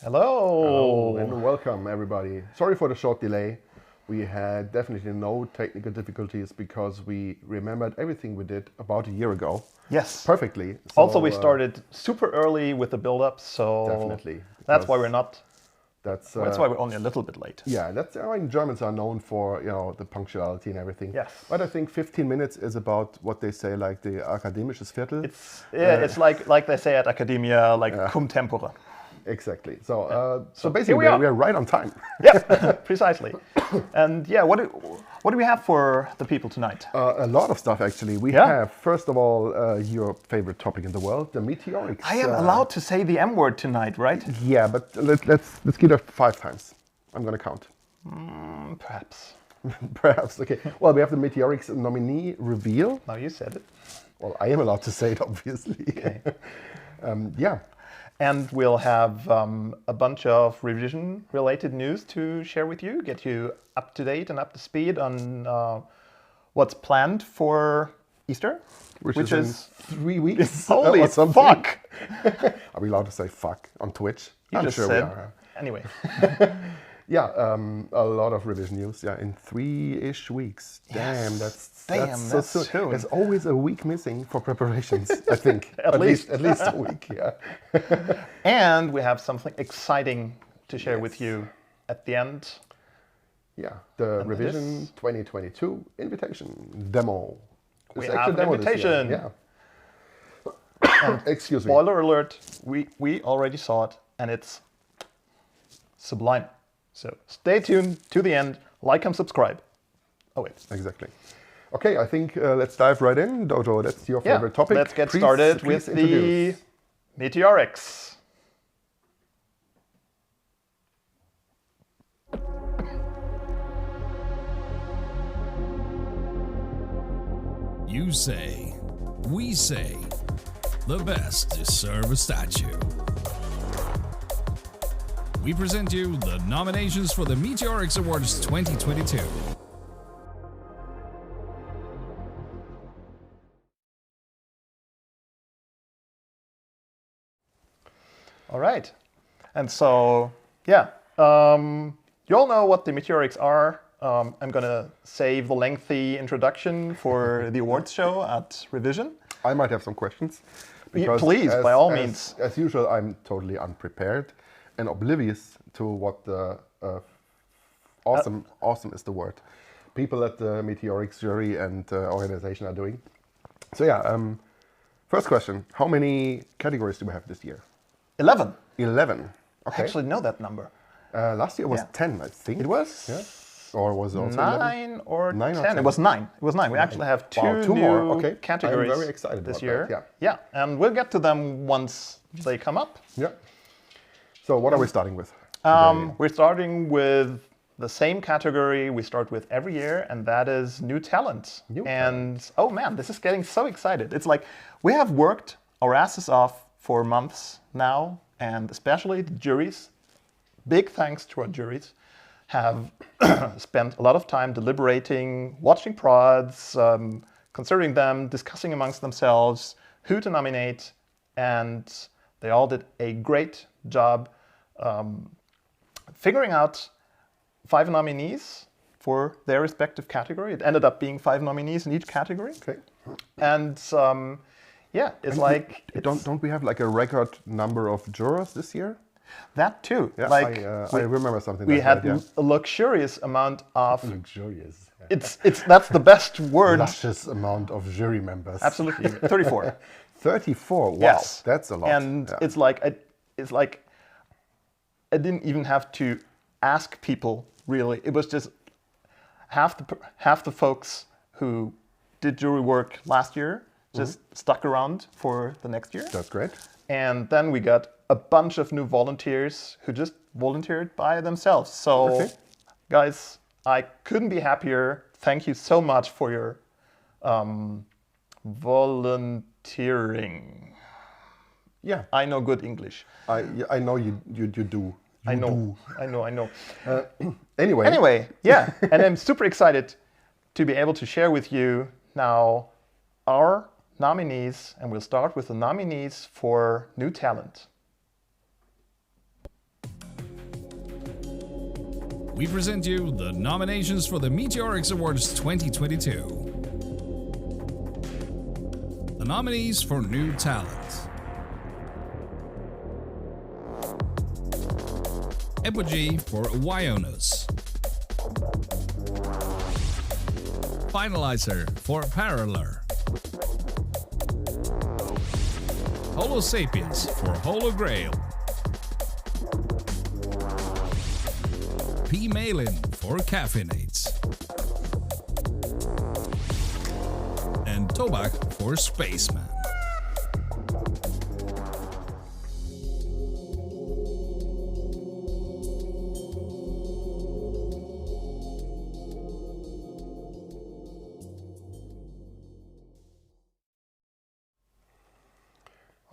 Hello. Hello and welcome everybody. Sorry for the short delay. We had definitely no technical difficulties because we remembered everything we did about a year ago. Yes. Perfectly. Also, we started super early with the build-up, so definitely. that's why we're not. That's why we're only a little bit late. Yeah, that's Germans are known for the punctuality and everything. Yes. But I think 15 minutes is about what they say, like the akademisches Viertel. It's like they say at academia, like cum tempore. Exactly. So basically we are right on time. Yeah, precisely. And yeah, what do we have for the people tonight? A lot of stuff actually. We have first of all your favorite topic in the world, the Meteoriks. I am allowed to say the M word tonight, right? Yeah, but let's give it 5 times. I'm gonna count. Perhaps. Perhaps. Okay. Well, we have the Meteoriks nominee reveal. Now you said it. Well, I am allowed to say it, obviously. Okay. Yeah. And we'll have a bunch of revision-related news to share with you, get you up to date and up to speed on what's planned for Easter, which is in 3 weeks. Holy fuck! Are we allowed to say fuck on Twitch? You I'm just sure said. we are. Anyway. Yeah, a lot of revision news. Yeah, in 3-ish weeks. Damn, Yes. that's so soon. There's always a week missing for preparations. I think At least a week. Yeah. And we have something exciting to share with you at the end. Yeah, the revision 2022 invitation demo. We have an invitation. Yeah. Excuse me. Spoiler alert: we already saw it, and it's sublime. So stay tuned to the end, like and subscribe. Oh wait. Exactly. Okay, I think let's dive right in. Dojoe, that's your favorite topic. Let's get started with the Meteoriks. You say, we say, the best to serve a statue. We present you the nominations for the Meteoriks Awards 2022. All right. And so, yeah, you all know what the Meteoriks are. I'm going to save the lengthy introduction for the awards show at Revision. I might have some questions. Please, by all means. As usual, I'm totally unprepared and oblivious to what the awesome is the word. People at the Meteoriks jury and organization are doing. So yeah, first question: how many categories do we have this year? 11. 11. Okay. I actually know that number. Last year was 10, I think. It was. Yeah. Or was it also 9 or 9 10? or 10? It was 9. It was 9. We actually have two more. new categories I'm very excited this about year. that. Yeah, and we'll get to them once they come up. Yeah. So what are we starting with? We're starting with the same category we start with every year, and that is new talent. Oh man, this is getting so excited. It's like we have worked our asses off for months now, and especially the juries, big thanks to our juries, have spent a lot of time deliberating, watching prods, considering them, discussing amongst themselves who to nominate, and they all did a great job figuring out 5 nominees for their respective category. It ended up being 5 nominees in each category. Okay. And yeah, it's like... Don't we have like a record number of jurors this year? That too. Yeah, like I remember something we like had that, a luxurious amount of... Luxurious. That's the best word. Luscious amount of jury members. Absolutely. 34. 34. Wow, yes. That's a lot. And it's like I didn't even have to ask people really. It was just half the folks who did jury work last year just stuck around for the next year. That's great. And then we got a bunch of new volunteers who just volunteered by themselves. So, guys, I couldn't be happier. Thank you so much for your volunteering. Yeah, I know good English. I know you do. I know. Anyway, yeah, and I'm super excited to be able to share with you now our nominees, and we'll start with the nominees for new talent. we present you the nominations for the Meteoriks Awards 2022. The nominees for New Talent: Epogee for Wyonos, Finalizer for Parallel, Holo Sapiens for Holo Grail, P. Malin for Caffeinates, and Tobak for Spaceman.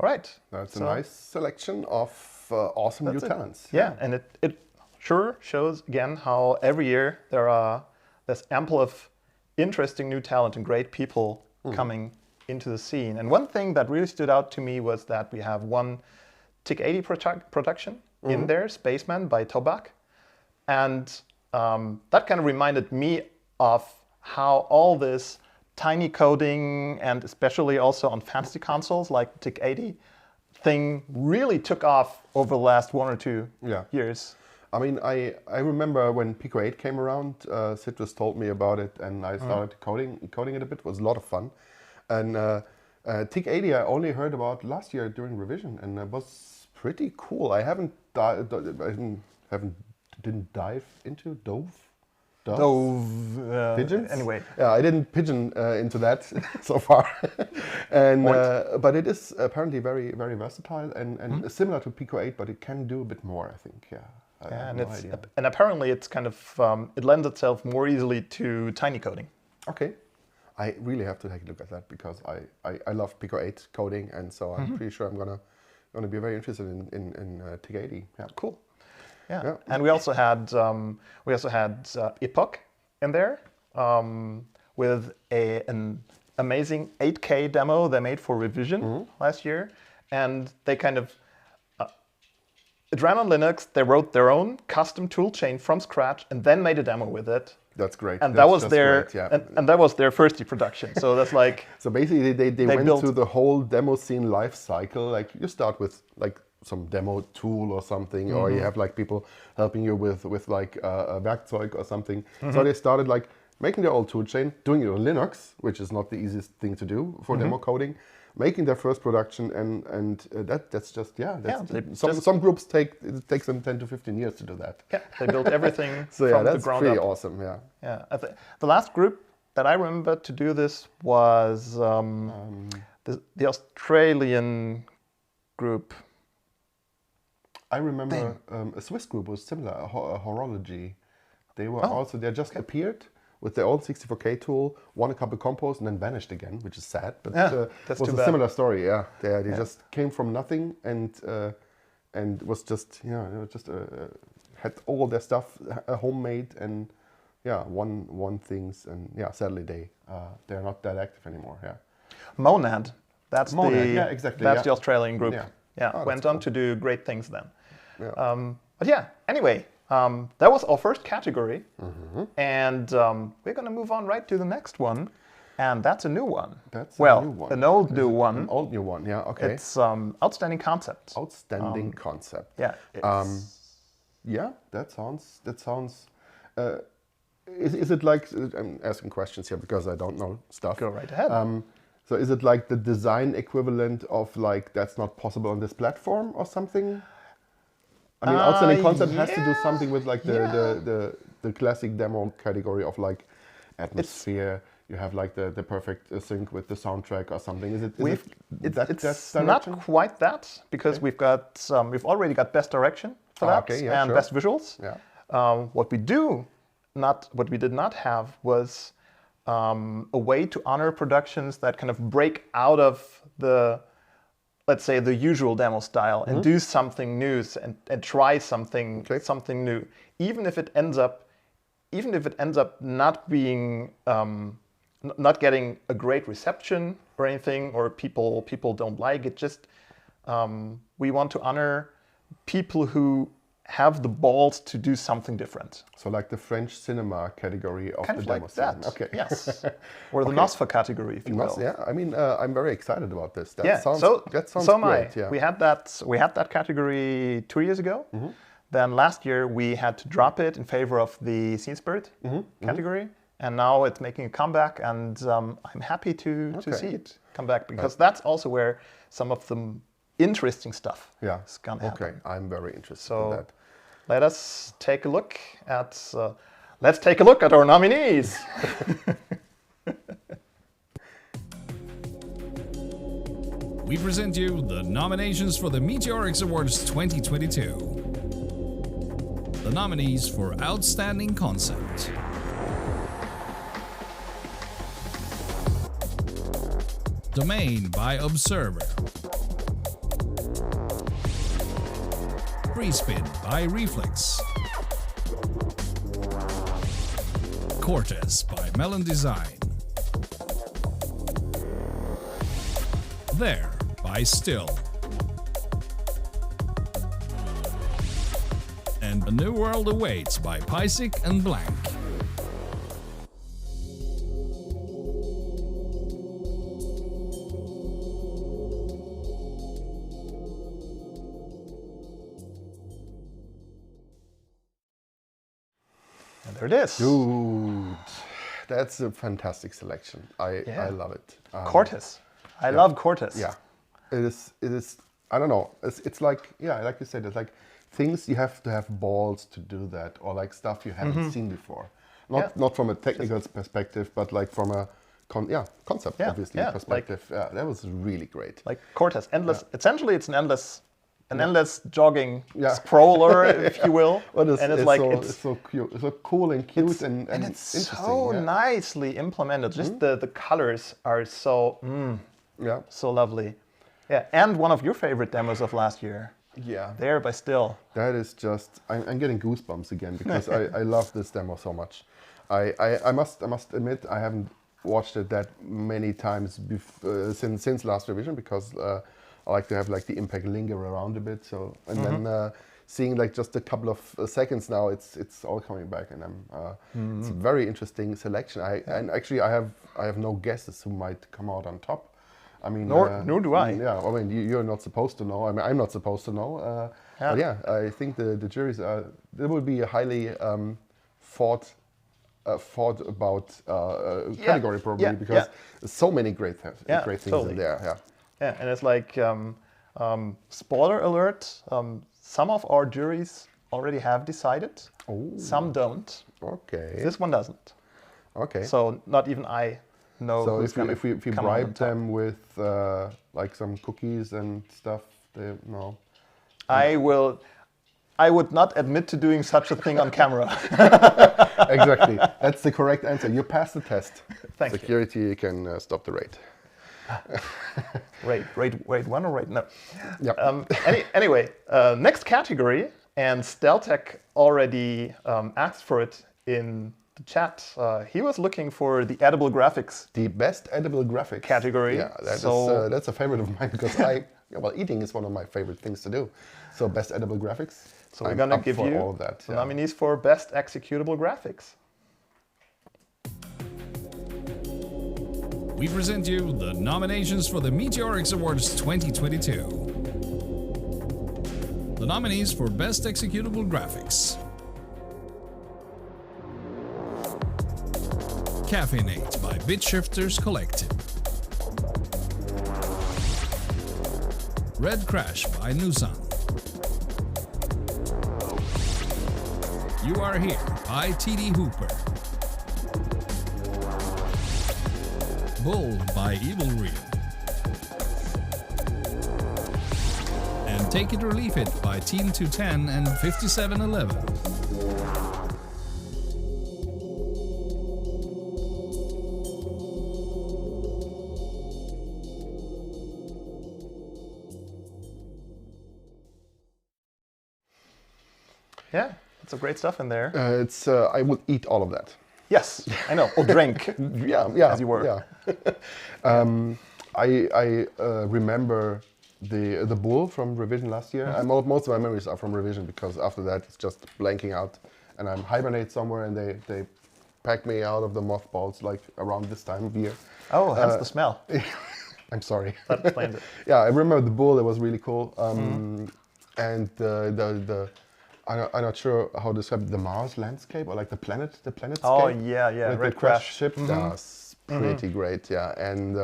All right. That's a nice selection of awesome new talents. Yeah, and it sure shows again how every year there's ample of interesting new talent and great people coming into the scene. And one thing that really stood out to me was that we have one TIC 80 production in there, Spaceman by Tobak. And that kind of reminded me of how all this tiny coding, and especially also on fantasy consoles like TIC 80 thing, really took off over the last 1 or 2 years. I mean, I remember when Pico 8 came around, Citrus told me about it, and I started coding it a bit. It was a lot of fun. And TIC 80 I only heard about last year during revision, and it was pretty cool. I didn't dive into pigeons. Anyway, yeah, I didn't pigeon into that so far, and but it is apparently very, very versatile and similar to Pico 8, but it can do a bit more, I think. Yeah, and apparently it's kind of it lends itself more easily to tiny coding. Okay, I really have to take a look at that because I love Pico 8 coding, and so I'm pretty sure I'm gonna be very interested in TIC 80. Yeah, cool. Yeah, and we also had Epoch in there with an amazing 8K demo they made for revision last year, and they kind of it ran on Linux. They wrote their own custom toolchain from scratch and then made a demo with it. That's great. And that was their and that was their first production. So that's like so basically they went through the whole demo scene life cycle. Like you start with like some demo tool or something, or you have like people helping you with like a Werkzeug or something. So they started like making their own toolchain, doing it on Linux, which is not the easiest thing to do for demo coding, making their first production, and that's just some groups it takes them 10 to 15 years to do that. Yeah, they built everything so from that's the ground pretty up. Awesome. Yeah. Yeah, the last group that I remember to do this was the Australian group. I remember a Swiss group was similar, a horology. They were they just appeared with their old 64K tool, won a couple compos, and then vanished again, which is sad. But it was a similar story. Yeah, they just came from nothing and was just had all their stuff homemade and won things, and sadly they're not that active anymore. Yeah, Monad. That's exactly. That's the Australian group. Yeah. Went on to do great things then. Yeah. But anyway, that was our first category. And we're going to move on right to the next one. And that's a new one. That's a new one. An old new one. An old new one, yeah, okay. It's Outstanding Concept. Outstanding Concept. Yeah. That sounds... is it like... I'm asking questions here because I don't know stuff. Go right ahead. So is it like the design equivalent of like, that's not possible on this platform or something? I mean, Outstanding Concept has to do something with like the classic demo category of like atmosphere. You have like the perfect sync with the soundtrack or something. It's not quite that, because we've already got best direction for that and best visuals. Yeah. What we did not have was a way to honor productions that kind of break out of the, let's say, the usual demo style and do something new and try something new, even if it ends up not being not getting a great reception or anything, or people don't like it. Just we want to honor people who have the balls to do something different. So like the French cinema category of Kind the of demo like scene. that. Okay. Yes. Or the NOSFA category, if you will. Yeah, I mean, I'm very excited about this. That Yeah. sounds So am I. great. Yeah. We had that category 2 years ago. Mm-hmm. Then last year we had to drop it in favor of the Scene Spirit category, and now it's making a comeback, and I'm happy to see it come back, because that's also where some of the interesting stuff is gonna happen. Okay, I'm very interested So in that. let us take a look at let's take a look at our nominees. We present you the nominations for the Meteoriks Awards 2022. The nominees for Outstanding Concept. Domain by Observer. Free-spin by Reflex. Cortez by Melon Design. There by Still. And A New World Awaits by Pysic and Blank. And there it is. Dude, that's a fantastic selection. I love it. Cortez. I love Cortez. Yeah, it is. I don't know. It's like, like you said, it's like things you have to have balls to do that, or like stuff you haven't seen before. Not from a technical perspective, but like from a concept obviously perspective. Like, that was really great. Like Cortez, endless. Essentially, it's an endless jogging scroller, if you will. But it's so cute, so cool and cute and it's interesting. So nicely implemented. Just the colors are so so lovely. Yeah, and one of your favorite demos of last year. Yeah, There by Still. that is just. I'm getting goosebumps again because I love this demo so much. I must admit I haven't watched it that many times since last revision, because I like to have like the impact linger around a bit. So then seeing like just a couple of seconds now, it's all coming back, and it's a very interesting selection. And actually I have no guesses who might come out on top. I mean, nor do I. Yeah, I mean, you're not supposed to know. I mean, I'm not supposed to know. But yeah, I think the juries there will be a highly thought about category probably, because there's so many great things in there. Yeah, and it's like spoiler alert. Some of our juries already have decided. Some don't. Okay. This one doesn't. Okay. So not even I know. So who's if we come bribe them with like some cookies and stuff, they no. I would not admit to doing such a thing on camera. Exactly. That's the correct answer. You passed the test. Thank you. Security, you can stop the raid. Rate one or rate no? Yep. Anyway, next category, and Steltech already asked for it in the chat. He was looking for the edible graphics. The best edible graphics category. Yeah, that's a favorite of mine, because eating is one of my favorite things to do. So best edible graphics. So we're gonna give you all of that. the nominees for best executable graphics. We present you the nominations for the Meteoriks Awards 2022. The nominees for Best Executable Graphics. Caffeinate by Bitshifters Collective. Red Crash by Nusan. You Are Here by TD Hooper. Bull by Evil Real. And Take It or Leave It by Team 210 and 5711. Yeah, it's some great stuff in there. I would eat all of that. Yes, I know. Or drink. Yeah, as you were. Yeah. I remember the bull from Revision last year. Most of my memories are from Revision because after that it's just blanking out, and I'm hibernate somewhere, and they pack me out of the mothballs like around this time of year. Oh, hence the smell. I'm sorry. That explains it. Yeah, I remember the bull. It was really cool. And I'm not sure how to describe the Mars landscape or like the planetscape. Oh yeah, With Red the crash Crash. ship. That's pretty great. Yeah, and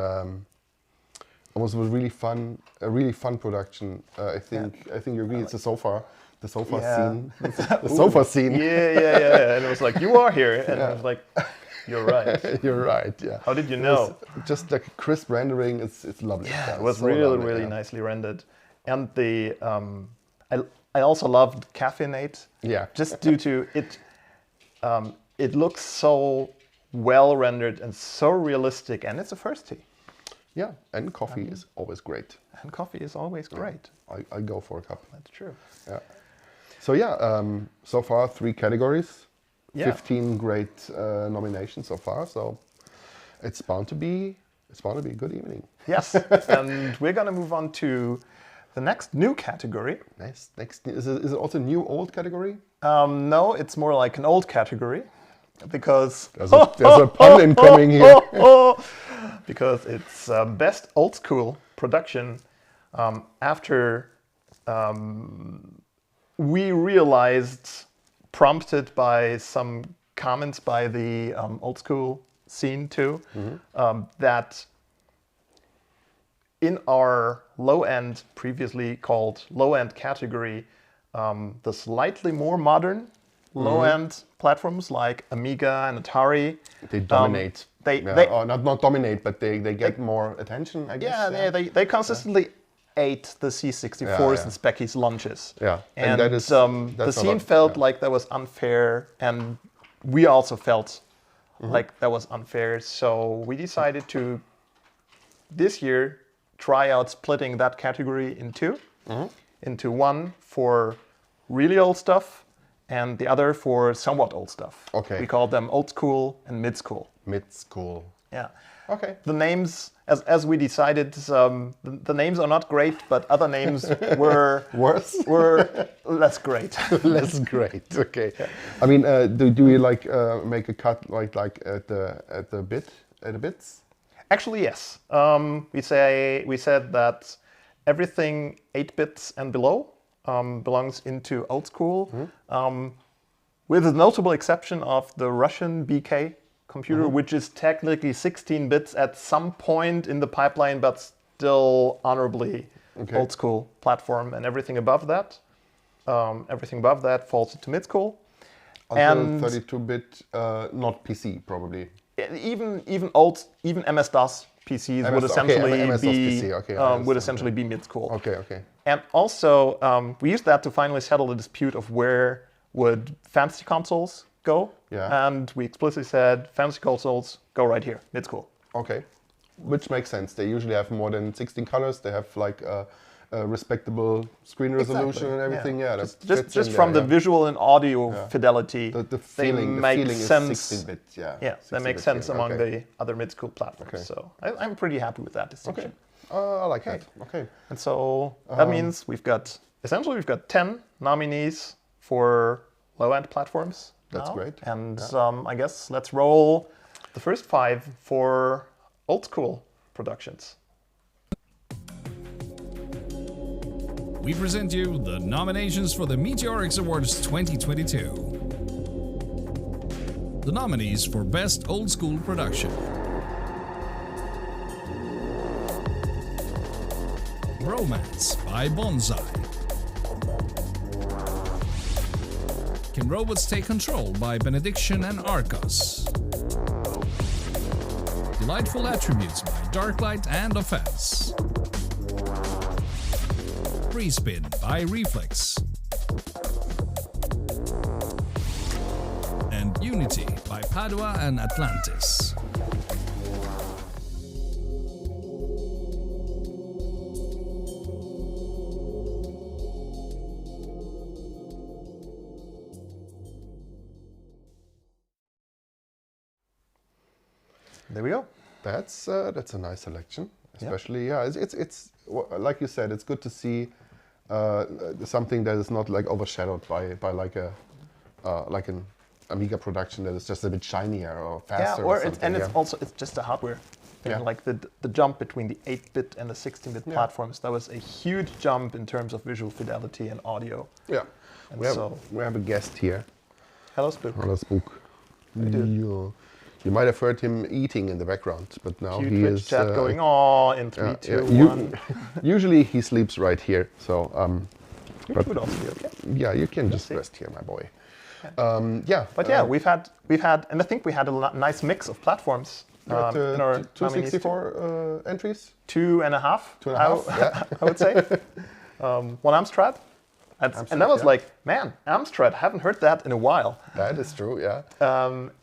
it was really fun. A really fun production. I think you agree. It's the sofa scene. The sofa scene. Yeah. And it was like, you are here, and I was like, you're right. You're right. Yeah. How did you know? It's just like crisp rendering. It's lovely. Yeah, it was so really lovely, nicely rendered, and the I also loved Caffeinate. Yeah. Just due to it, it looks so well rendered and so realistic, and it's a first tea. Yeah, and coffee is always great. And coffee is always great. I go for a cup. That's true. Yeah. So yeah, so far 3 categories, Yeah. 15 great nominations so far. So it's bound to be a good evening. Yes, and we're gonna move on to the next new category. Nice. Next, is it also a new old category? No, it's more like an old category, because There's a pun incoming here. because it's best old school production. After we realized, prompted by some comments by the old school scene too, that in our low end, previously called low end category, the slightly more modern low end platforms like Amiga and Atari, They dominate. they or not dominate, but they get more attention, I guess. yeah, they consistently ate the C64s and Specky's lunches. Yeah, and that is the scene felt like that was unfair, and we also felt like that was unfair. So we decided to this year try out splitting that category in two, into one for really old stuff and the other for somewhat old stuff. Okay. We called them old school and mid school. Mid-school. Yeah. Okay. The names, as we decided, the names are not great, but other names were Worse? were less great. Less great. Okay. I mean, do we like make a cut like at the bits? Actually, yes. We said that everything 8 bits and below belongs into old school, with the notable exception of the Russian BK computer, which is technically 16 bits at some point in the pipeline, but still honorably old school platform, and everything above that falls into mid school. And 32-bit, not PC probably. Even MS-DOS PCs would essentially be mid school. Okay. And also, we used that to finally settle the dispute of where would fantasy consoles go. Yeah. And we explicitly said fantasy consoles go right here, mid school. Okay. Which makes sense. They usually have more than 16 colors. They have like a respectable screen resolution and everything. Yeah, just from the visual and audio fidelity, the feeling is 16-bit. Yeah, that makes sense among the other mid-school platforms. Okay. So I'm pretty happy with that distinction. I like that. Okay. And so that means we've got 10 nominees for low-end platforms. That's now. great. And I guess let's roll the first 5 for old-school productions. We present you the nominations for the Meteoriks Awards 2022. The nominees for Best Old School Production. Romance by Bonsai. Can Robots Take Control by Benediction and Arcos. Delightful Attributes by Darklight and Offense. Respin by Reflex. And Unity by Padua and Atlantis. There we go. That's a nice selection. especially. Yeah, it's like you said, it's good to see something that is not like overshadowed by like an Amiga production that is just a bit shinier or faster. Or it's just the hardware. Like the jump between the 8-bit and the 16-bit platforms, that was a huge jump in terms of visual fidelity and audio. Yeah. And we have a guest here. Hello, Spook. Hello, Spook. You might have heard him eating in the background, but now Cute he is chat going on in 3, 2, 1. Usually he sleeps right here, so Which would also be okay. Yeah, you can just rest here, my boy. We've had, and I think we had a nice mix of platforms. In our 264 entries? 2.5. 2.5, yeah. I would say. One Amstrad. And that was like, man, Amstrad, haven't heard that in a while. That is true, yeah.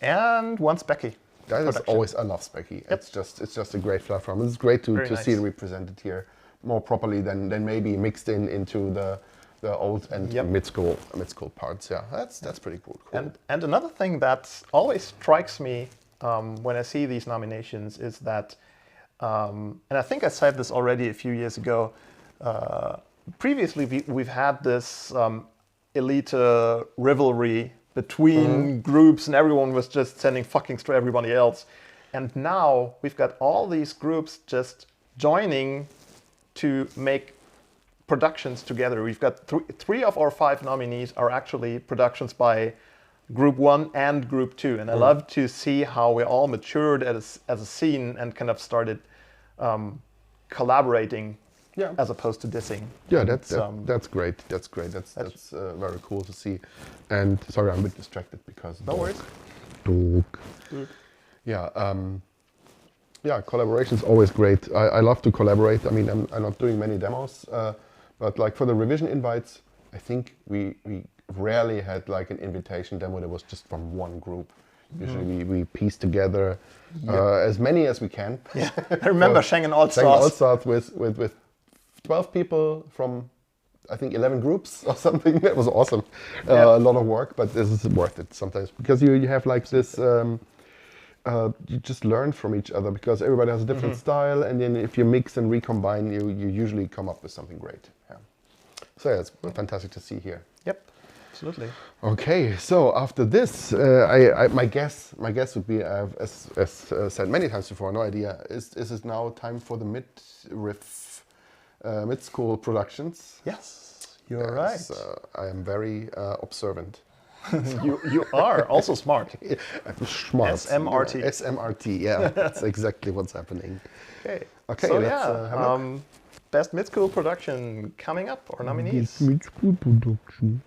And one Specky. That is always, I love Specky. Yep. It's just a great platform. It's great to see it represented here more properly than maybe mixed into the old and mid-school parts. Yeah, that's pretty cool. And another thing that always strikes me when I see these nominations is that, and I think I said this already a few years ago, previously we've had this elite rivalry between groups, and everyone was just sending fuckings to everybody else. And now we've got all these groups just joining to make productions together. We've got three of our 5 nominees are actually productions by Group 1 and Group 2. And I love to see how we all matured as a scene and kind of started collaborating as opposed to dissing. Yeah, that's great. That's great. That's very cool to see. And sorry, I'm a bit distracted because no worries. Dog. Yeah, collaboration is always great. I love to collaborate. I mean, I'm not doing many demos, but like for the revision invites, I think we rarely had like an invitation demo that was just from one group. Usually we piece together as many as we can. Yeah, I remember Schengen All-Stars. Schengen All-Stars with 12 people from, I think, 11 groups or something. That was awesome. A lot of work, but this is worth it sometimes because you have like this, you just learn from each other because everybody has a different style, and then if you mix and recombine, you usually come up with something great. Yeah. So yeah, it's fantastic to see here. Yep, absolutely. Okay, so after this, my guess would be, as said many times before, no idea, is it now time for the mid-school productions? Yes, you're right. I am very observant. you are also smart. Smart. SMRT. SMRT, yeah, that's exactly what's happening. Okay, so let's have a look. Best mid-school production coming up, or nominees. Best mid-school production.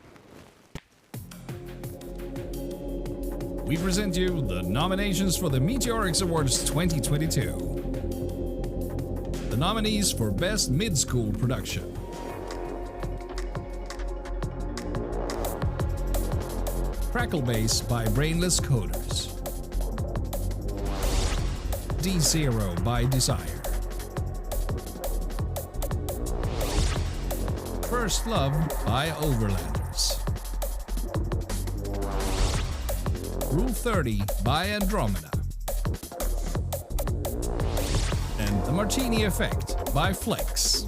We present you the nominations for the Meteoriks Awards 2022. The nominees for Best Mid-School Production. Crackle Bass by Brainless Coders. D0 by Desire. First Love by Overlanders. Rule 30 by Andromeda. And The Martini Effect by Flex.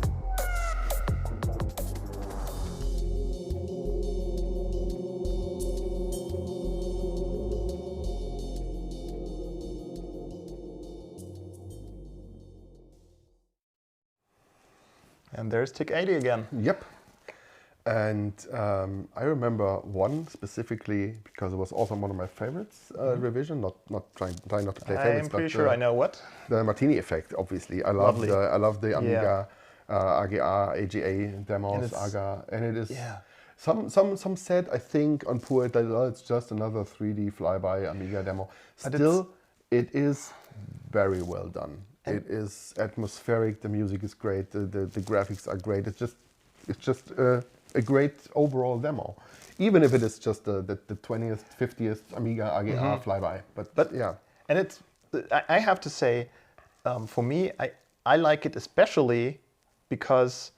And there's Tick 80 again. Yep. And I remember one specifically because it was also one of my favorites revision. Not trying not to play favorites. I'm pretty sure I know what. The Martini Effect, obviously. I love the Amiga AGA, AGA demos, AGA, and it is. Yeah. Some said, I think on Poor that it's just another 3D flyby Amiga demo. Still, it is very well done. It is atmospheric. The music is great. The graphics are great. It's just a great overall demo, even if it is just the 20th, 50th Amiga AGA flyby. But yeah, and it's. I have to say, for me, I like it especially because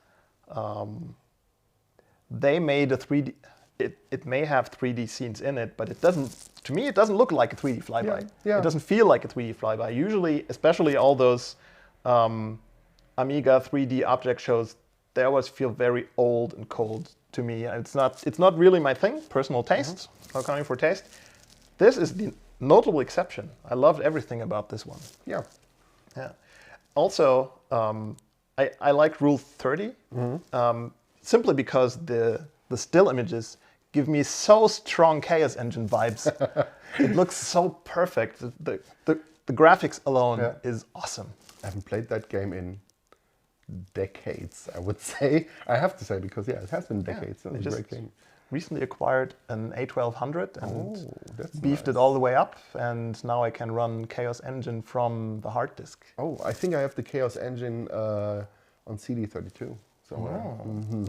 they made a 3D. It may have 3D scenes in it, but it doesn't. To me, it doesn't look like a 3D flyby. Yeah. It doesn't feel like a 3D flyby. Usually, especially all those Amiga 3D object shows, they always feel very old and cold to me. It's not really my thing, personal taste, accounting for taste. This is the notable exception. I loved everything about this one. Yeah. Yeah. Also, I like Rule 30, simply because the still images give me so strong Chaos Engine vibes. It looks so perfect. The graphics alone is awesome. I haven't played that game in decades, I would say. I have to say, because it has been decades. Yeah, It's a great game. Recently acquired an A1200 and that's beefed it all the way up, and now I can run Chaos Engine from the hard disk. Oh, I think I have the Chaos Engine on CD32 somewhere.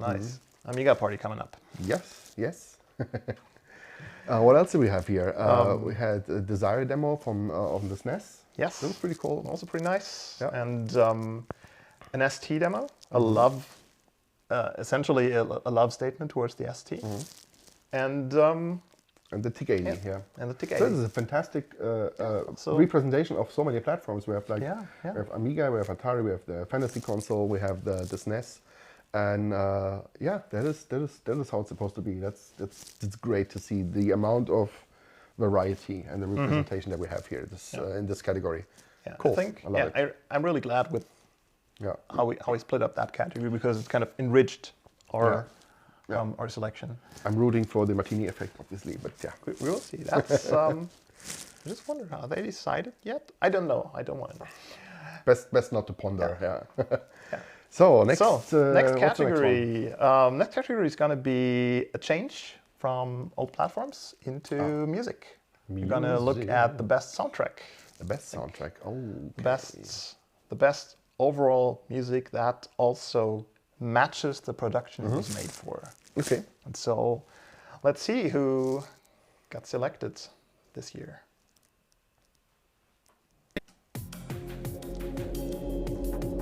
Nice. Amiga party coming up. Yes, yes. What else do we have here? We had a Desire demo from on the SNES. Yes. That was pretty cool. Also pretty nice. Yeah. And an ST demo. A love, essentially a love statement towards the ST. And the TIG-80, yeah. And the TIG-80. So this is a fantastic representation of so many platforms. We have we have Amiga, we have Atari, we have the Fantasy console, we have the SNES, and that is how it's supposed to be. That's great to see the amount of variety and the representation that we have here in this category. Yeah, cool. I love it. I'm really glad with how we split up that category, because it's kind of enriched our our selection. I'm rooting for the Martini effect, obviously, but we will see. That's I just wonder how they decided yet. I don't know. I don't want to know. Best not to ponder. Yeah. So next category. Next category is going to be a change from old platforms into music. We're going to look at the best soundtrack. The best soundtrack. Oh, the best overall music that also matches the production it was made for. Okay. And so let's see who got selected this year.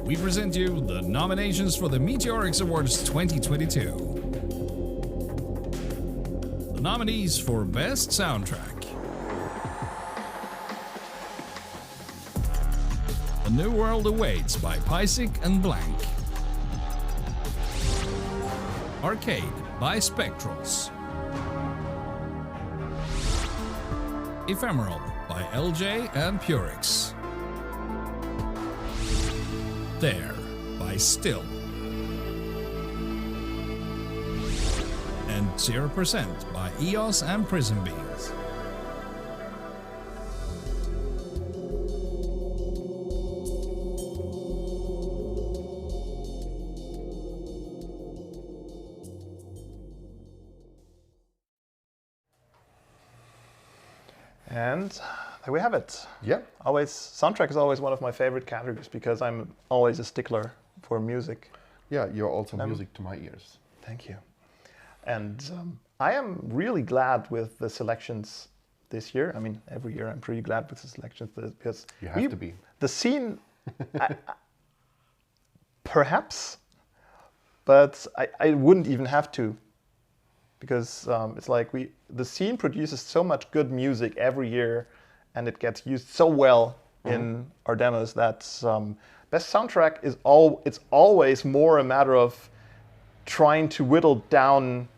We present you the nominations for the Meteoriks Awards 2022. The nominees for Best Soundtrack: A New World Awaits by Pysic and Blank, Arcade by Spectrals, Ephemeral by LJ and Purix, There by Still, and 0% by EOS and Prism Beans. And there we have it. Yeah. Soundtrack is always one of my favorite categories, because I'm always a stickler for music. Yeah, you're also music to my ears. Thank you. And I am really glad with the selections this year. I mean, every year I'm pretty glad with the selections, because you have to be. The scene, perhaps, but I wouldn't even have to. Because it's like the scene produces so much good music every year, and it gets used so well in our demos that best soundtrack is it's always more a matter of trying to whittle down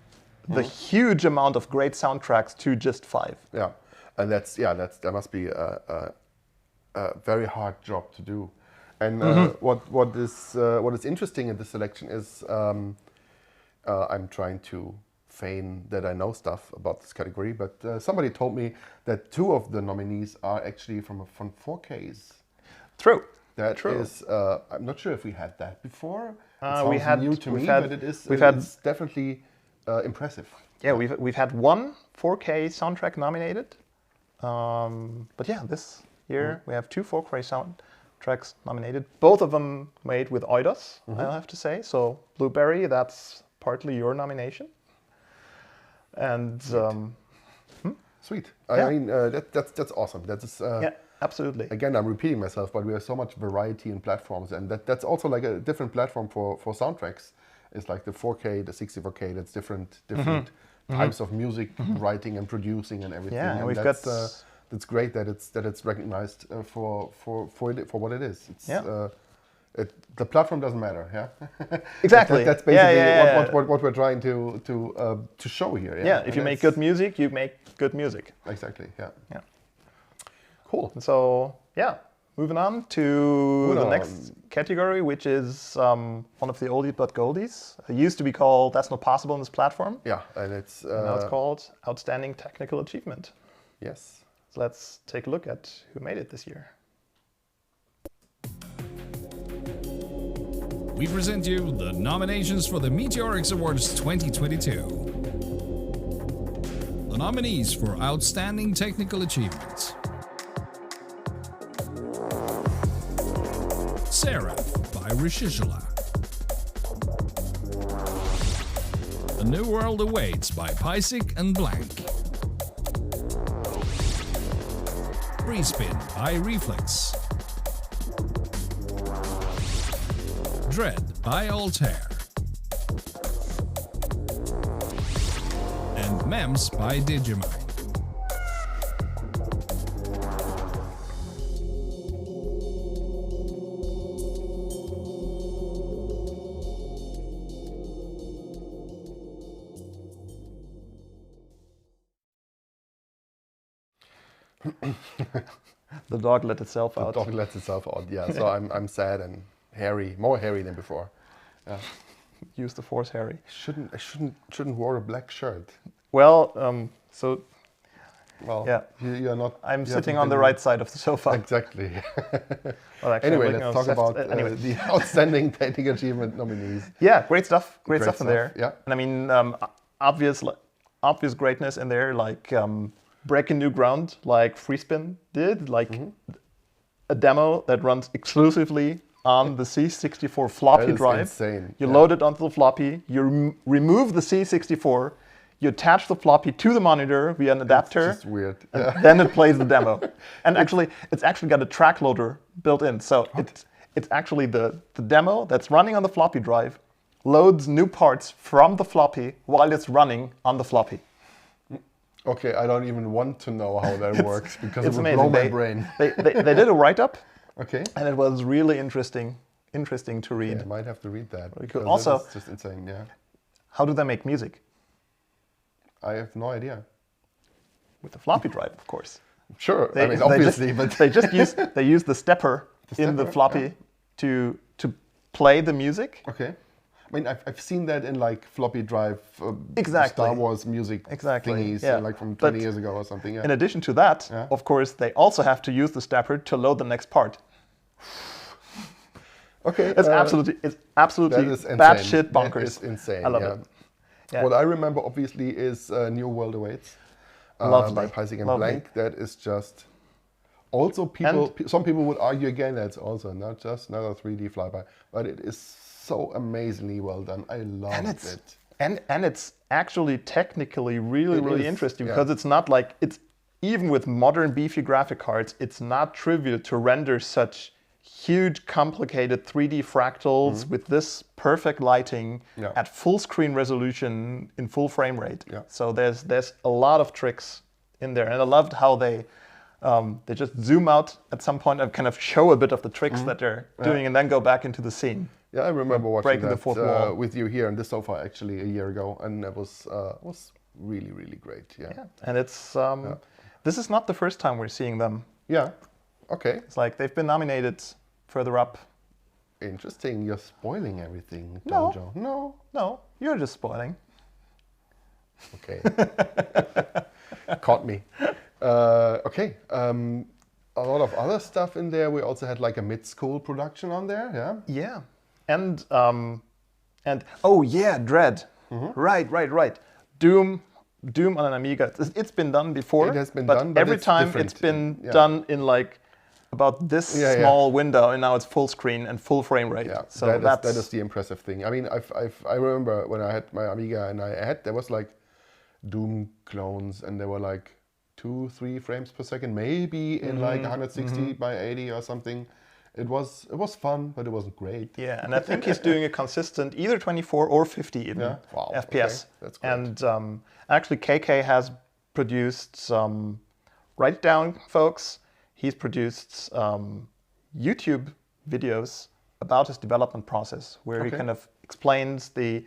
the huge amount of great soundtracks to just 5. Yeah, and that must be a very hard job to do. And what is interesting in this selection is I'm trying to feign that I know stuff about this category, but somebody told me that 2 of the nominees are actually from 4Ks. True. That True. is, I'm not sure if we had that before. We had new to me, had, but it's definitely impressive. Yeah, we've had 1 4K soundtrack nominated, but yeah, this year we have 2 4K soundtracks nominated. Both of them made with Eidos, I'll have to say. So Blueberry, that's partly your nomination. And sweet. I mean, that's awesome. That is yeah, absolutely. Again, I'm repeating myself, but we have so much variety in platforms, and that's also like a different platform for soundtracks. It's like the 4K, the 64K. That's different types of music writing and producing and everything. Yeah, and we've that's great that it's recognized for what it is. The platform doesn't matter, yeah. Exactly. That's basically yeah. what we're trying to show here. Yeah, if you make good music, you make good music. Exactly. Yeah. Yeah. Cool. So yeah, moving on to the next category, which is one of the oldies but goldies. It used to be called "That's Not Possible" on this platform. Yeah, and it's Now it's called "Outstanding Technical Achievement." Yes. So let's take a look at who made it this year. We present you the nominations for the Meteoriks Awards 2022. The nominees for Outstanding Technical Achievements. Seraph by Reveal-Gala. A New World Awaits by Pisik and Blank. Respin by Reflex. Dread by Altair. And Mems by Digimine. The dog let itself out. The dog lets itself out. Yeah. So I'm sad and hairy, more hairy than before. Yeah. Use the force, Harry. I shouldn't wear a black shirt. Well, Well, yeah. You're not. I'm you sitting haven't on the been- right side of the sofa. Exactly. Well, actually, Anyway, I'm let's looking talk on about anyway. the outstanding technical achievement nominees. Yeah, great stuff. Great Great stuff in stuff, there. yeah. And I mean, obvious greatness in there, like breaking new ground, like FreeSpin did, like a demo that runs exclusively on the C64 floppy That is drive. insane. You Yeah. load it onto the floppy, you remove the C64, you attach the floppy to the monitor via an adapter. It's just weird. And Yeah. then it plays the demo. And actually, it's actually got a track loader built in. So it's actually the demo that's running on the floppy drive, loads new parts from the floppy while it's running on the floppy. Okay, I don't even want to know how that works because it It's would amazing. blow my brain. They did a write-up, Okay. and it was really interesting to read. Yeah, I might have to read that. could because also- that is just insane. Yeah. How do they make music? I have no idea. With the floppy drive, of course. Sure. I mean, obviously, but they use the stepper in the stepper, floppy to play the music. okay. I mean, I've seen that in like floppy drive Exactly. Star Wars music Exactly, thingies, yeah. like from But 20 years ago or something. Yeah. In addition to that, Yeah. of course, they also have to use the stepper to load the next part. Okay. It's absolutely that is insane. bad shit That bonkers. is insane. I love yeah. it. Yeah. What I remember obviously is New World Awaits Lovely. by Pisik and Lovely. Blank. That is just also some people would argue again that's also not just another 3D flyby, but it is so amazingly well done. I love it. And it's actually technically really It is, interesting yeah. because it's not like it's even with modern beefy graphic cards, it's not trivial to render such huge complicated 3D fractals with this perfect lighting Yeah. at full screen resolution in full frame rate. Yeah. So there's a lot of tricks in there, and I loved how they just zoom out at some point and kind of show a bit of the tricks that they're doing, and then go back into the scene. Yeah, I remember watching Breaking the that fourth wall. with you here on the sofa actually a year ago, and it was really great. Yeah. Yeah, and it's this is not the first time we're seeing them. Yeah. Okay. It's like they've been nominated further up. Interesting. You're spoiling everything, No. Dojo. No. No, you're just spoiling. Okay. Caught me. Okay. A lot of other stuff in there. We also had like a mid-school production on there. Yeah. Yeah, and oh yeah, Dread. Right. Doom on an Amiga. It's been done before. It has been but done, but every it's time different. it's been Yeah. done in like about this Yeah. small window, and now it's full screen and full frame rate. Yeah, So that is the impressive thing. I mean, I remember when I had my Amiga and there was like Doom clones, and they were like 2-3 frames per second, maybe in like 160 by 80 or something. It was fun, but it wasn't great. Yeah, and I think he's doing a consistent either 24 or 50 even Yeah? Wow, FPS. okay, that's great. And actually, KK has produced some. Write it down, folks. He's produced YouTube videos about his development process, where he Okay. kind of explains the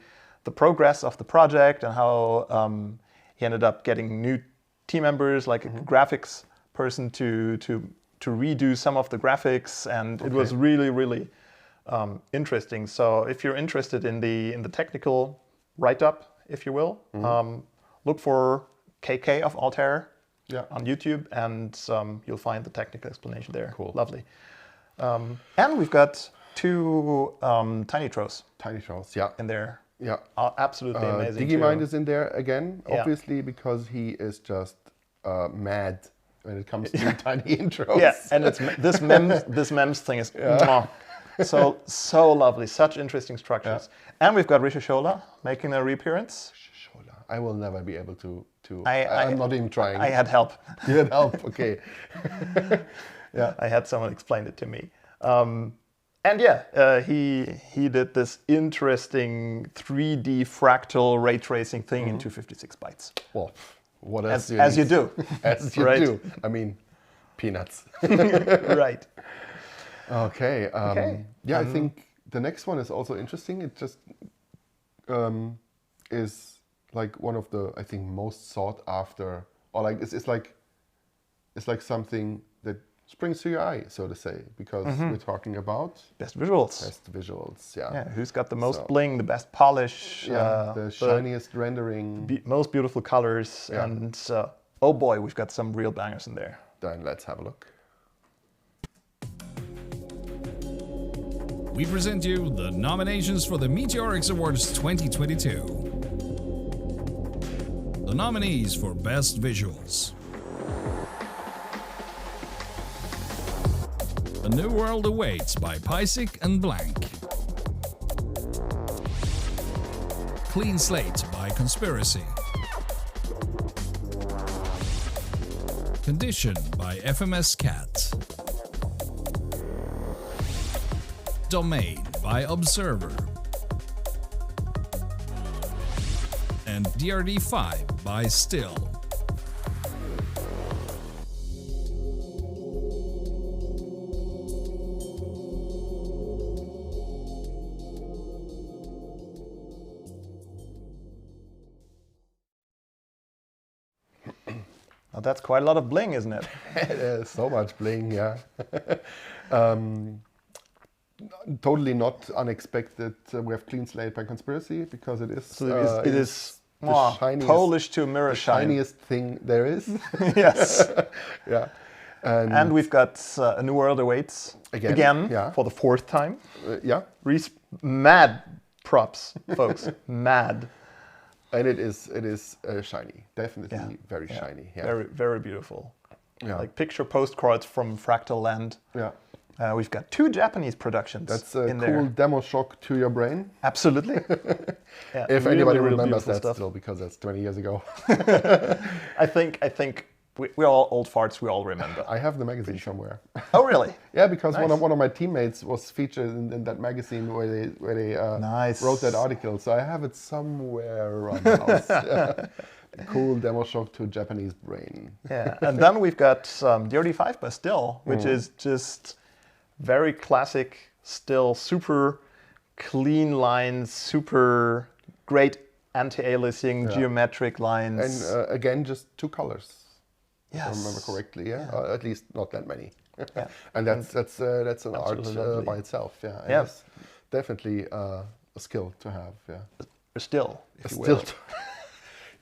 progress of the project and how he ended up getting new team members, like a graphics person to redo some of the graphics, and it was really, really interesting. So if you're interested in the technical write-up, if you will, look for KK of Altair on YouTube, and you'll find the technical explanation there. Cool. Lovely. And we've got 2 tiny throws Tiny shows, yeah. in there. Yeah. Absolutely amazing. Digimind too. is in there again, Yeah. obviously, because he is just mad when it comes to tiny intros. Yeah, and it's this memes thing is mwah. so lovely, such interesting structures. And we've got Rishi Shola making a reappearance. Shola. I will never be able to. I'm not even trying. I had help. You had help, okay. Yeah. I had someone explain it to me. And yeah, he did this interesting 3D fractal ray tracing thing in 256 bytes. Well, what else As you do. As you Right. do. I mean, peanuts. Right. Okay. Okay. Yeah, I think the next one is also interesting. It just is like one of the, I think, most sought after, or like it's like something that springs to your eye, so to say, because we're talking about Best visuals. best visuals. Yeah. Yeah, who's got the most So- bling, the best polish, The shiniest rendering. most beautiful colors, Yeah. and oh boy, we've got some real bangers in there. Then let's have a look. We present you the nominations for the Meteoriks Awards 2022. The nominees for Best Visuals: A New World Awaits by Pysic and Blank. Clean Slate by Conspiracy. Condition by FMS Cat. Domain by Observer. And DRD5 by Still. Now that's quite a lot of bling, isn't it? So much bling, yeah. Totally not unexpected. We have Clean Slate by Conspiracy because it is. So it is the shiniest, Polish to mirror the shine. shiniest thing there is. Yes. Yeah. And we've got A New World Awaits Again, yeah. for the 4th time. Yeah. Mad props, folks. Mad. And it is shiny. Definitely Yeah. very shiny. Yeah. Very, very beautiful. Yeah. Like picture postcards from Fractal Land. Yeah. We've got 2 Japanese productions That's a in cool there. demo shock to your brain. Absolutely. Yeah, If really, anybody really remembers beautiful that stuff. still, because that's 20 years ago. I think we're all old farts. We all remember. I have the magazine somewhere. Oh, really? Yeah, because Nice. one of my teammates was featured in that magazine where they Nice. wrote that article. So I have it somewhere around the house. Yeah. Cool demo shock to Japanese brain. Yeah. And then we've got DRD5 by Still, which is just very classic Still, super clean lines, super great anti-aliasing, geometric lines. And again, just 2 colors. If I Yes. remember correctly, yeah. At least not that many. Yeah. And that's an art Absolutely lovely. by itself. Yeah. And Yeah. it's definitely a skill to have. Yeah. Still, if you Still. will.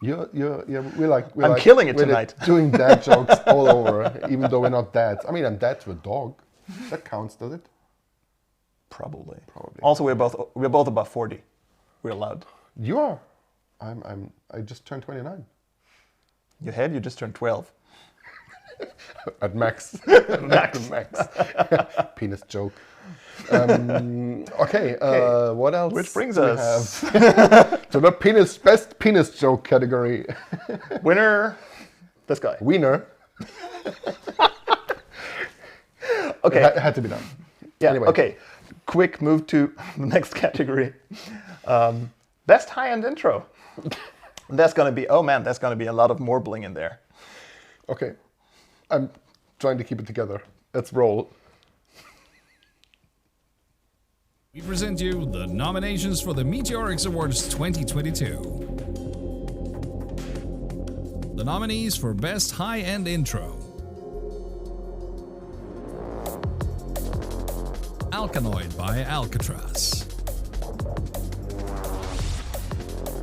We're I'm killing it we're tonight. Doing dad jokes all over, even though we're not dads. I mean, I'm dad to a dog. That counts, does it? Probably. Probably. Also, we're both above 40. We're allowed. You are. I just turned 29. You just turned 12. At max. Max. Max. Penis joke. Okay. What else? Which brings do we us have? To the best penis joke category. winner. This guy. Wiener. Okay. It had to be done. Yeah. Anyway. Okay. Quick move to the next category. Best high-end intro. That's gonna be. Oh man, that's gonna be a lot of more bling in there. Okay. I'm trying to keep it together. Let's roll. We present you the nominations for the Meteoriks Awards 2022. The nominees for Best High-End Intro: Alkanoid by Alcatraz,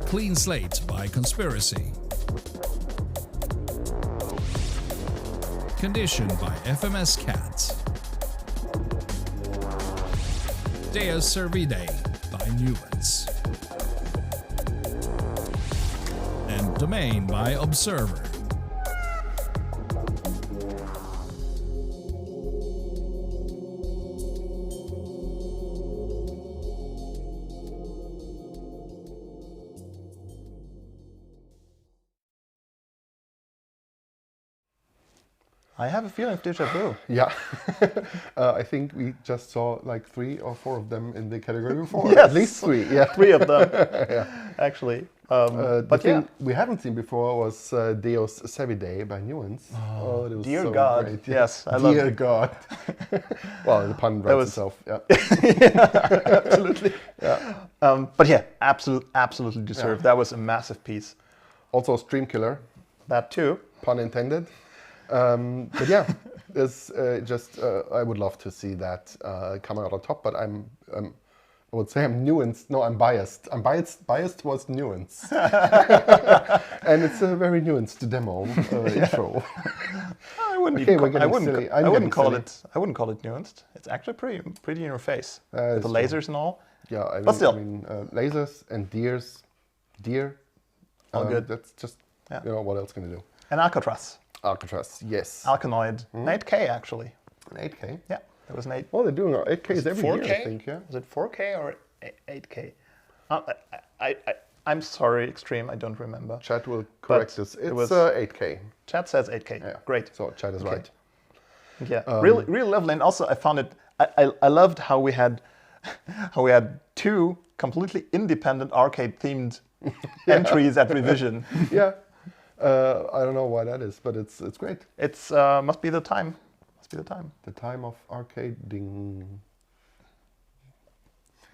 Clean Slate by Conspiracy, Condition by FMS Cat, Deus Servide by Nuance, and Domain by Observer. I have a feeling of déjà vu. Yeah, I think we just saw like 3 or 4 of them in the category before. Yes. At least 3, yeah. 3 of them, actually. The But thing yeah, we haven't seen before was Deus Servide by Nuance. Oh, that was dear so God. great. Yes, I love Dear it. God. Well, the pun writes itself, yeah. Absolutely. But yeah, absolutely deserved. That was a massive piece. Also Stream Killer, That too. pun intended. But yeah, it's just I would love to see that come out on top. But I would say I'm nuanced. No, I'm biased. I'm biased towards Nuance, and it's a very nuanced demo intro. I wouldn't. Okay, even we're ca- I getting wouldn't. silly. ca- I'm I wouldn't getting call silly. it. I wouldn't call it nuanced. It's actually pretty in your face with It's the true. lasers and all. Yeah, I mean, But still. lasers and deer. All good. That's just Yeah. what else can you do? And Alcatraz, Alcatraz, yes. Alkanoid, an 8K actually. An 8K. Yeah, there was an 8. Well, they're doing 8Ks every year, 4K? I think. Yeah. Was it 4K or 8K? I'm sorry, Extreme. I don't remember. Chat will correct this. it It's was- 8K. Chat says 8K. Yeah. Great. So chat is Okay. right. Yeah, really lovely. And also, I found it. I loved how we had 2 completely independent arcade-themed entries at Revision. Yeah. I don't know why that is, but it's great. It's must be the time. Must be the time. The time of arcading.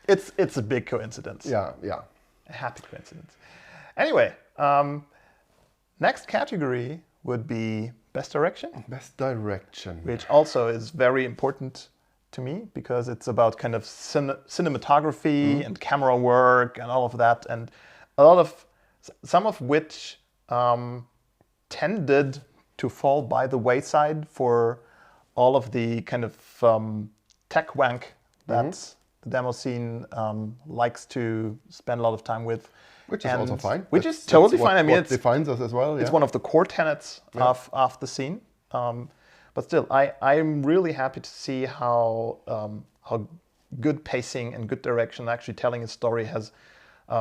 It's a big coincidence. Yeah, yeah. A happy coincidence. Anyway, next category would be Best Direction, Best direction. which also is very important to me because it's about kind of cinematography and camera work and all of that, and some of which tended to fall by the wayside for all of the kind of tech wank that the demo scene likes to spend a lot of time with. Which is also fine. Which That's- is totally that's fine. I mean, what defines us as well. it's yeah. one of the core tenets of the scene. But still, I'm really happy to see how good pacing and good direction, actually telling a story, has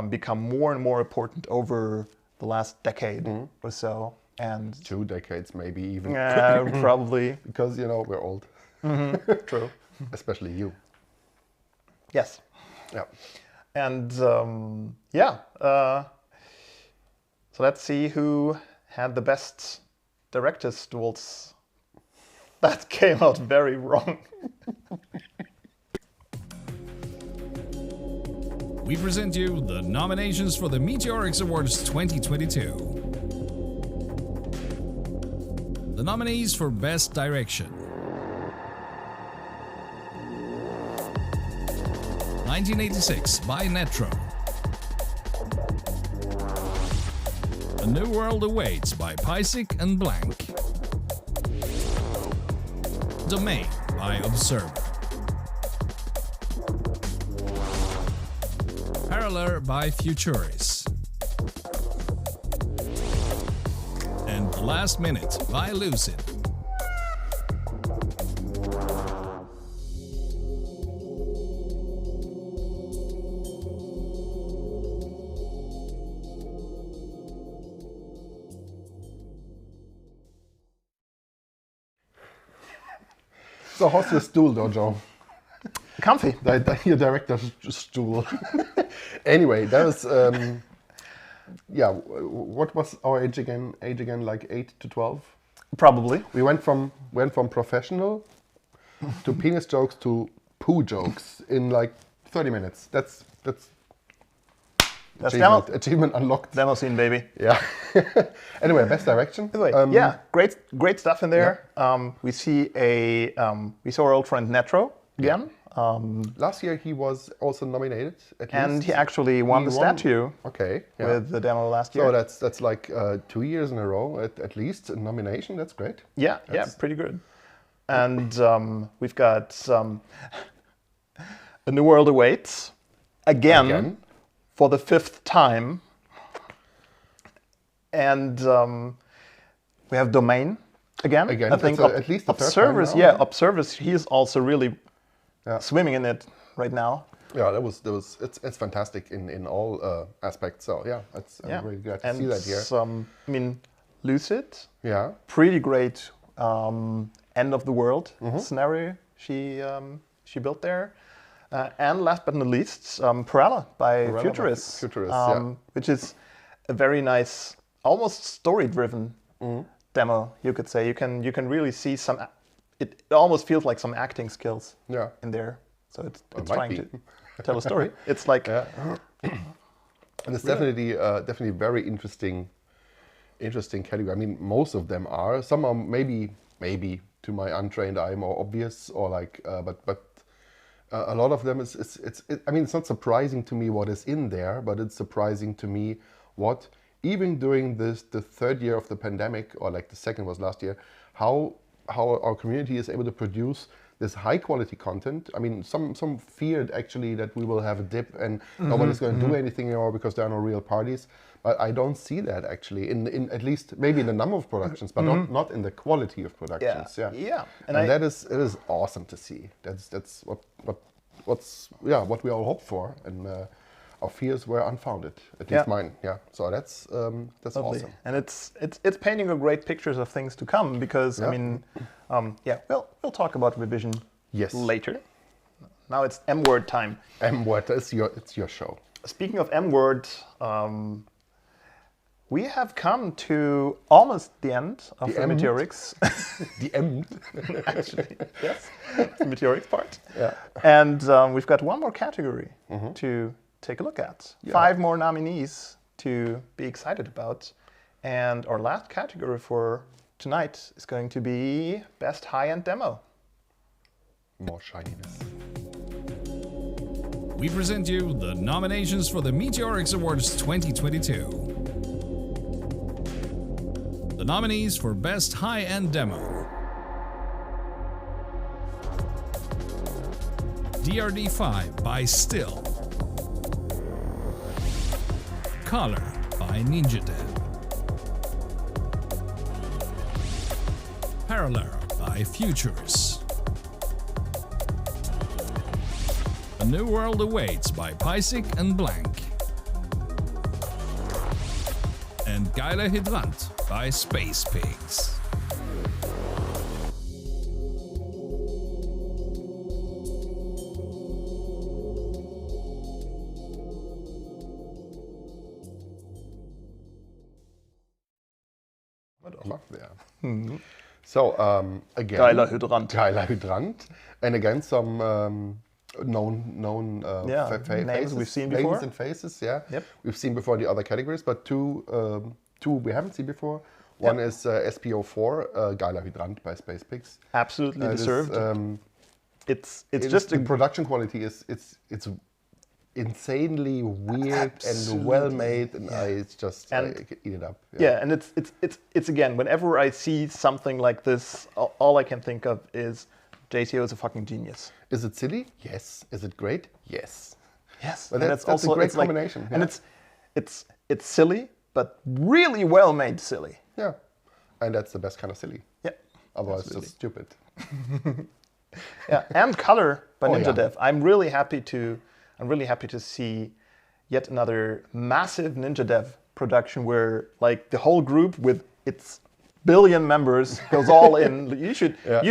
become more and more important over the last decade or so. And 2 decades, maybe even. probably Because, we're old. true. Especially you. Yes. Yeah. And so let's see who had the best director's duels. That came out very wrong. We present you the nominations for the Meteoriks Awards 2022. The nominees for Best Direction: 1986 by Netro, A New World Awaits by Pysic and Blank, Domain by Observer, Parallel by Futuris, and The Last Minute by Lucid. So how's your stool, Dojoe? Comfy. Your director's stool. Anyway, that was what was our age again? Like 8 to 12. Probably. We went from professional to penis jokes to poo jokes in like 30 minutes. That's achievement unlocked. Demo scene, baby. Yeah. Anyway, best direction. Anyway, yeah, great stuff in there. Yeah. We saw our old friend Netro again. Last year he was also nominated. And he actually won the statue. Okay. Yeah. With the demo last year. So that's like 2 years in a row at least a nomination. That's great. Yeah, pretty good. And we've got A New World Awaits again. For the 5th time. And we have Domain again. I think at least the Observers, third time now. Observers, he is also really swimming in it right now. Yeah, it's fantastic in all aspects. So yeah, I'm really glad to see that here. I mean, Lucid. Yeah. Pretty great end of the world scenario she built there. And last but not least, Paralla by Futurists, which is a very nice, almost story-driven demo. You could say you can really see some. It almost feels like some acting skills in there. So it's trying to tell a story. It's like, and it's definitely very interesting category. I mean, most of them are. Some are maybe to my untrained eye more obvious, or like, but. A lot of them I mean, it's not surprising to me what is in there, but it's surprising to me what, even during the 3rd year of the pandemic, or like the 2nd was last year, how our community is able to produce this high quality content. I mean, some feared actually that we will have a dip and nobody's going to do anything anymore because there are no real parties. But I don't see that actually in at least maybe in the number of productions, but not in the quality of productions. Yeah. And it is awesome to see. That's what we all hoped for, and our fears were unfounded. At least mine. Yeah. So that's awesome. And it's painting a great pictures of things to come, because I mean, we'll talk about Revision later. Now it's M-Word time. M-Word, it's your show. Speaking of M-Word, we have come to almost the end of the Meteoriks. The end? Actually, yes. The Meteoriks part. Yeah. And we've got one more category to take a look at. 5 more nominees to be excited about. And our last category for tonight is going to be Best High-End Demo. More shininess. We present you the nominations for the Meteoriks Awards 2022. The nominees for Best High-End Demo: DRD5 by Still, Color by NinjaDev, Parallel by Futurists, A New World Awaits by Pysic and Blank, and Geile Hydrant by Space Pigs. So again, Geiler Hydrant. And again some known names we've seen before. Names and faces, we've seen before in the other categories, but two we haven't seen before. One is SPO4, Geiler Hydrant by Space Pigs. Absolutely deserved. It's just the production quality is it's insanely weird and well made, and I eat it up. And it's again, whenever I see something like this, all I can think of is JCO is a fucking genius. Is it silly? Yes. Is it great? Yes. But that's also a great combination. And it's silly, but really well made silly. Yeah, and that's the best kind of silly. Yeah. Otherwise, it's just stupid. And Color by NinjaDev. I'm really happy to see yet another massive NinjaDev production where like the whole group with its billion members goes all in. You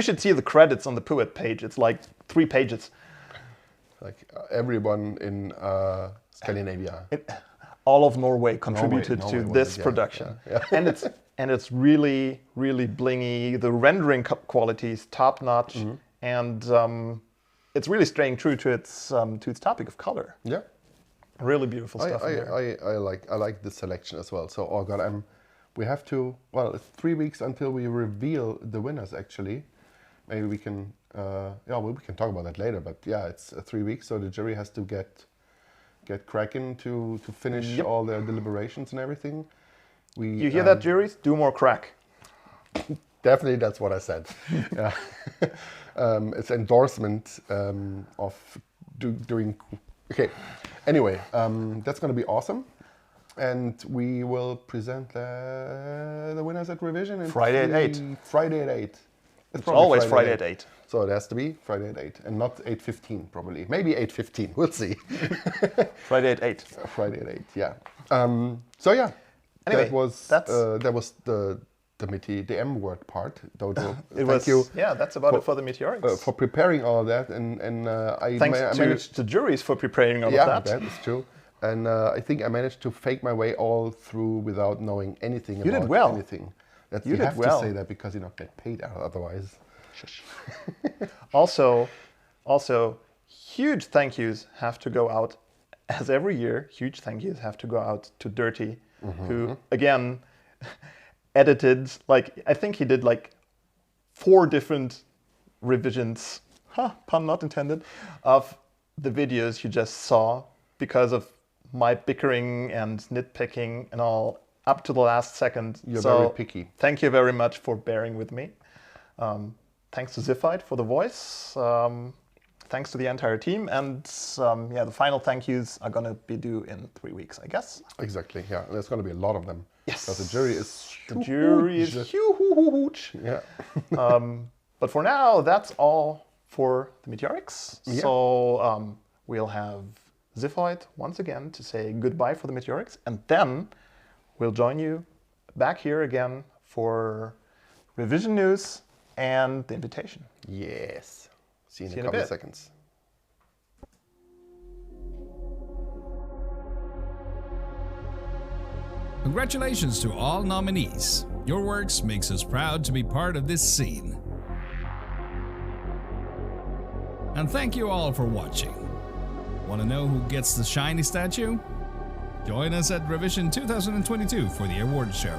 should see the credits on the Puet page. It's like 3 pages. Like everyone in Scandinavia. All of Norway contributed to this production. And it's really, really blingy. The rendering quality is top notch. And it's really staying true to its topic of color. Yeah. Really beautiful stuff in there. I like the selection as well. So, oh God, we have to, well, it's 3 weeks until we reveal the winners actually. Maybe we can, we can talk about that later, but yeah, it's 3 weeks, so the jury has to get cracking to finish all their deliberations and everything. You hear that, juries? Do more crack. Definitely, that's what I said. Yeah. It's endorsement of doing. Okay. Anyway, that's going to be awesome, and we will present the winners at Revision in Friday at 8. Friday at 8. It's always Friday at 8. So it has to be Friday at 8, and not 8:15 probably. Maybe 8:15. We'll see. Friday at 8. Friday at 8. Yeah. So yeah. Anyway, that was the M word part. Dojoe. Thank you. Yeah, that's about it for the Meteoriks. For preparing all that, and thanks to the juries for preparing all of that. Yeah, that is true. And I think I managed to fake my way all through without knowing anything about anything. You have to say that because you don't get paid otherwise. Also, huge thank yous have to go out, as every year, huge thank yous have to go out to Dirty, who, again, edited, I think he did 4 different revisions, pun not intended, of the videos you just saw because of my bickering and nitpicking and all up to the last second. You're very picky. Thank you very much for bearing with me. Thanks to Ziffite for the voice. Thanks to the entire team. And the final thank yous are going to be due in 3 weeks, I guess. Exactly, yeah. There's going to be a lot of them. Yes. Because the jury is huge. Yeah. But for now, that's all for the Meteoriks. Yeah. So we'll have Ziffite once again to say goodbye for the Meteoriks. And then we'll join you back here again for revision news and the invitation. Yes. See you in a couple of seconds. Congratulations to all nominees. Your works makes us proud to be part of this scene. And thank you all for watching. Want to know who gets the shiny statue? Join us at Revision 2022 for the awards show.